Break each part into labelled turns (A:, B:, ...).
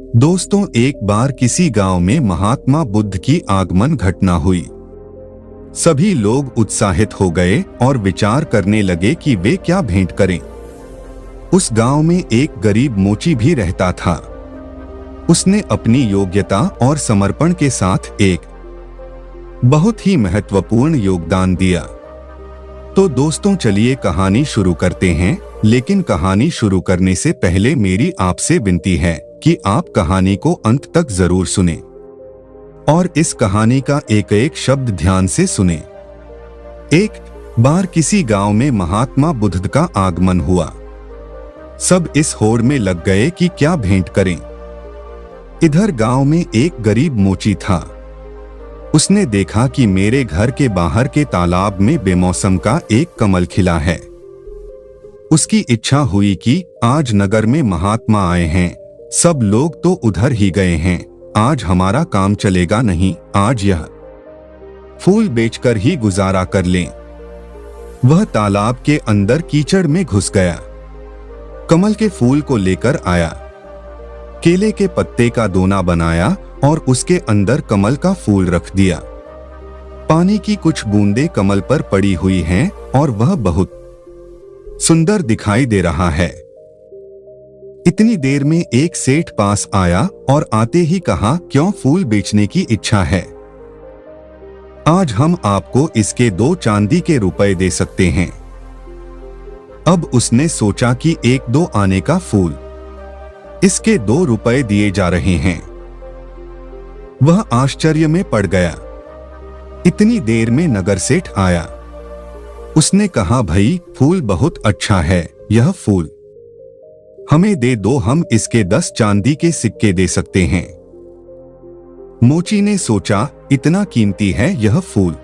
A: दोस्तों, एक बार किसी गांव में महात्मा बुद्ध की आगमन घटना हुई। सभी लोग उत्साहित हो गए और विचार करने लगे कि वे क्या भेंट करें। उस गांव में एक गरीब मोची भी रहता था। उसने अपनी योग्यता और समर्पण के साथ एक बहुत ही महत्वपूर्ण योगदान दिया। तो दोस्तों, चलिए कहानी शुरू करते हैं। लेकिन कहानी शुरू करने से पहले मेरी आपसे विनती है कि आप कहानी को अंत तक जरूर सुनें और इस कहानी का एक एक शब्द ध्यान से सुनें। एक बार किसी गांव में महात्मा बुद्ध का आगमन हुआ। सब इस होड़ में लग गए कि क्या भेंट करें। इधर गांव में एक गरीब मोची था। उसने देखा कि मेरे घर के बाहर के तालाब में बेमौसम का एक कमल खिला है। उसकी इच्छा हुई कि आज नगर में महात्मा आए हैं, सब लोग तो उधर ही गए हैं, आज हमारा काम चलेगा नहीं, आज यह फूल बेचकर ही गुजारा कर लें। वह तालाब के अंदर कीचड़ में घुस गया। कमल के फूल को लेकर आया, केले के पत्ते का दोना बनाया और उसके अंदर कमल का फूल रख दिया। पानी की कुछ बूंदें कमल पर पड़ी हुई हैं और वह बहुत सुंदर दिखाई दे रहा है। इतनी देर में एक सेठ पास आया और आते ही कहा, क्यों फूल बेचने की इच्छा है? आज हम आपको इसके 2 चांदी के रुपए दे सकते हैं। अब उसने सोचा कि 1-2 आने का फूल, इसके 2 रुपए दिए जा रहे हैं। वह आश्चर्य में पड़ गया। इतनी देर में नगर सेठ आया। उसने कहा, भाई फूल बहुत अच्छा है, यह फूल हमें दे दो, हम इसके 10 चांदी के सिक्के दे सकते हैं। मोची ने सोचा, इतना कीमती है यह फूल।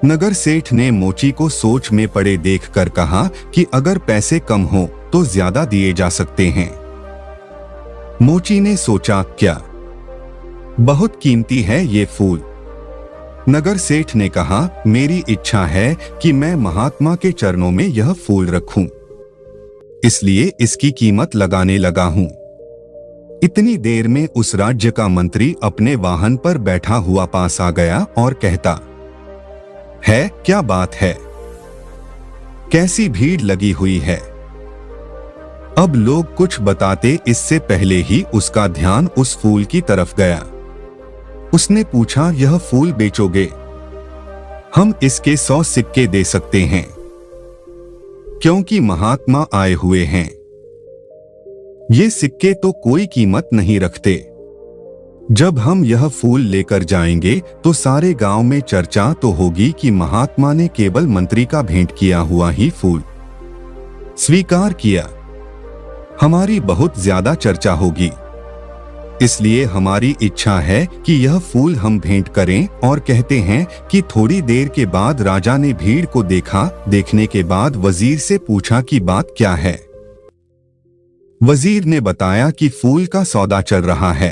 A: नगर सेठ ने मोची को सोच में पड़े देखकर कहा कि अगर पैसे कम हो तो ज्यादा दिए जा सकते हैं। मोची ने सोचा, क्या बहुत कीमती है ये फूल? नगर सेठ ने कहा, मेरी इच्छा है कि मैं महात्मा के चरणों में यह फूल रखूं, इसलिए इसकी कीमत लगाने लगा हूं। इतनी देर में उस राज्य का मंत्री अपने वाहन पर बैठा हुआ पास आ गया और कहता है, क्या बात है, कैसी भीड़ लगी हुई है। अब लोग कुछ बताते इससे पहले ही उसका ध्यान उस फूल की तरफ गया। उसने पूछा, यह फूल बेचोगे? हम इसके 100 सिक्के दे सकते हैं, क्योंकि महात्मा आए हुए हैं। ये सिक्के तो कोई कीमत नहीं रखते। जब हम यह फूल लेकर जाएंगे तो सारे गांव में चर्चा तो होगी कि महात्मा ने केवल मंत्री का भेंट किया हुआ ही फूल स्वीकार किया। हमारी बहुत ज्यादा चर्चा होगी। इसलिए हमारी इच्छा है कि यह फूल हम भेंट करें। और कहते हैं कि थोड़ी देर के बाद राजा ने भीड़ को देखा। देखने के बाद वजीर से पूछा कि बात क्या है। वजीर ने बताया कि फूल का सौदा चल रहा है।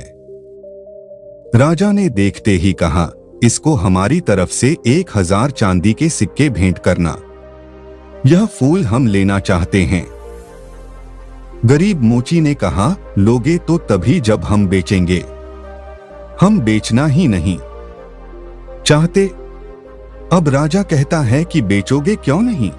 A: राजा ने देखते ही कहा, इसको हमारी तरफ से 1000 चांदी के सिक्के भेंट करना, यह फूल हम लेना चाहते हैं। गरीब मोची ने कहा, लोगे तो तभी जब हम बेचेंगे, हम बेचना ही नहीं चाहते। अब राजा कहता है कि बेचोगे क्यों नहीं?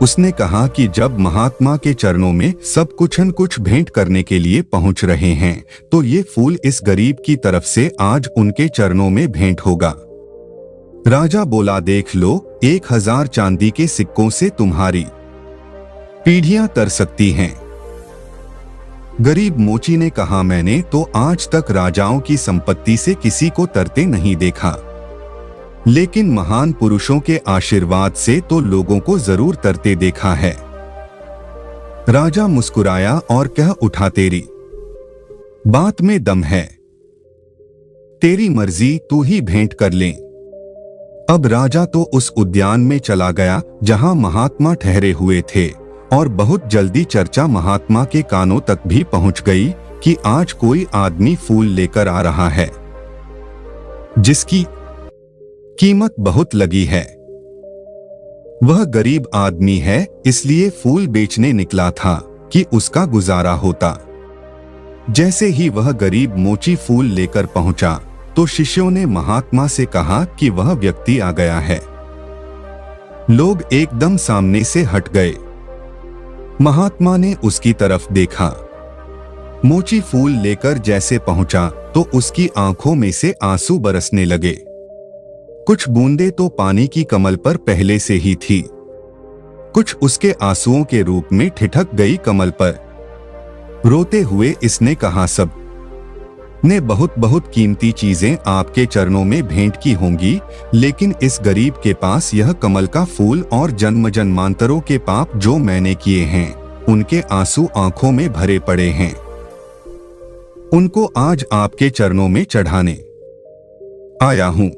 A: उसने कहा कि जब महात्मा के चरणों में सब कुछ न कुछ भेंट करने के लिए पहुंच रहे हैं तो ये फूल इस गरीब की तरफ से आज उनके चरणों में भेंट होगा। राजा बोला, देख लो, 1000 चांदी के सिक्कों से तुम्हारी पीढ़ियां तर सकती हैं। गरीब मोची ने कहा, मैंने तो आज तक राजाओं की संपत्ति से किसी को तरते नहीं देखा, लेकिन महान पुरुषों के आशीर्वाद से तो लोगों को जरूर तरते देखा है। राजा मुस्कुराया और कह उठा, तेरी बात में दम है, तेरी मर्जी, तू ही भेंट कर ले। अब राजा तो उस उद्यान में चला गया जहां महात्मा ठहरे हुए थे और बहुत जल्दी चर्चा महात्मा के कानों तक भी पहुंच गई कि आज कोई आदमी फूल लेकर आ रहा है जिसकी कीमत बहुत लगी है। वह गरीब आदमी है, इसलिए फूल बेचने निकला था कि उसका गुजारा होता। जैसे ही वह गरीब मोची फूल लेकर पहुंचा तो शिष्यों ने महात्मा से कहा कि वह व्यक्ति आ गया है। लोग एकदम सामने से हट गए। महात्मा ने उसकी तरफ देखा। मोची फूल लेकर जैसे पहुंचा तो उसकी आंखों में से आंसू बरसने लगे। कुछ बूंदें तो पानी की कमल पर पहले से ही थी, कुछ उसके आंसुओं के रूप में ठिठक गई कमल पर। रोते हुए इसने कहा, सब ने बहुत बहुत कीमती चीजें आपके चरणों में भेंट की होंगी, लेकिन इस गरीब के पास यह कमल का फूल और जन्म जन्मांतरों के पाप जो मैंने किए हैं, उनके आंसू आंखों में भरे पड़े हैं। उनको आज आपके चरणों में चढ़ाने आया हूं।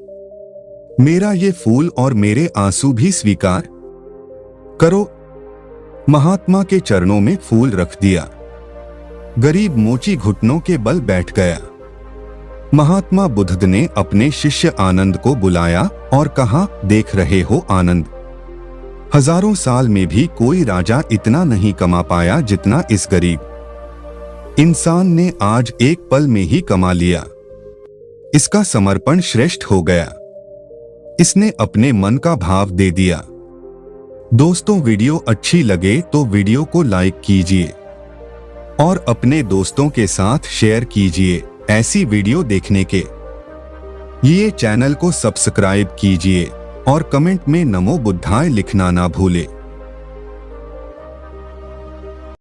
A: मेरा ये फूल और मेरे आंसू भी स्वीकार करो। महात्मा के चरणों में फूल रख दिया। गरीब मोची घुटनों के बल बैठ गया। महात्मा बुद्ध ने अपने शिष्य आनंद को बुलाया और कहा, देख रहे हो आनंद, हजारों साल में भी कोई राजा इतना नहीं कमा पाया जितना इस गरीब इंसान ने आज एक पल में ही कमा लिया। इसका समर्पण श्रेष्ठ हो गया। इसने अपने मन का भाव दे दिया। दोस्तों, वीडियो अच्छी लगे तो वीडियो को लाइक कीजिए और अपने दोस्तों के साथ शेयर कीजिए। ऐसी वीडियो देखने के लिए चैनल को सब्सक्राइब कीजिए और कमेंट में नमो बुद्धाय लिखना ना भूले।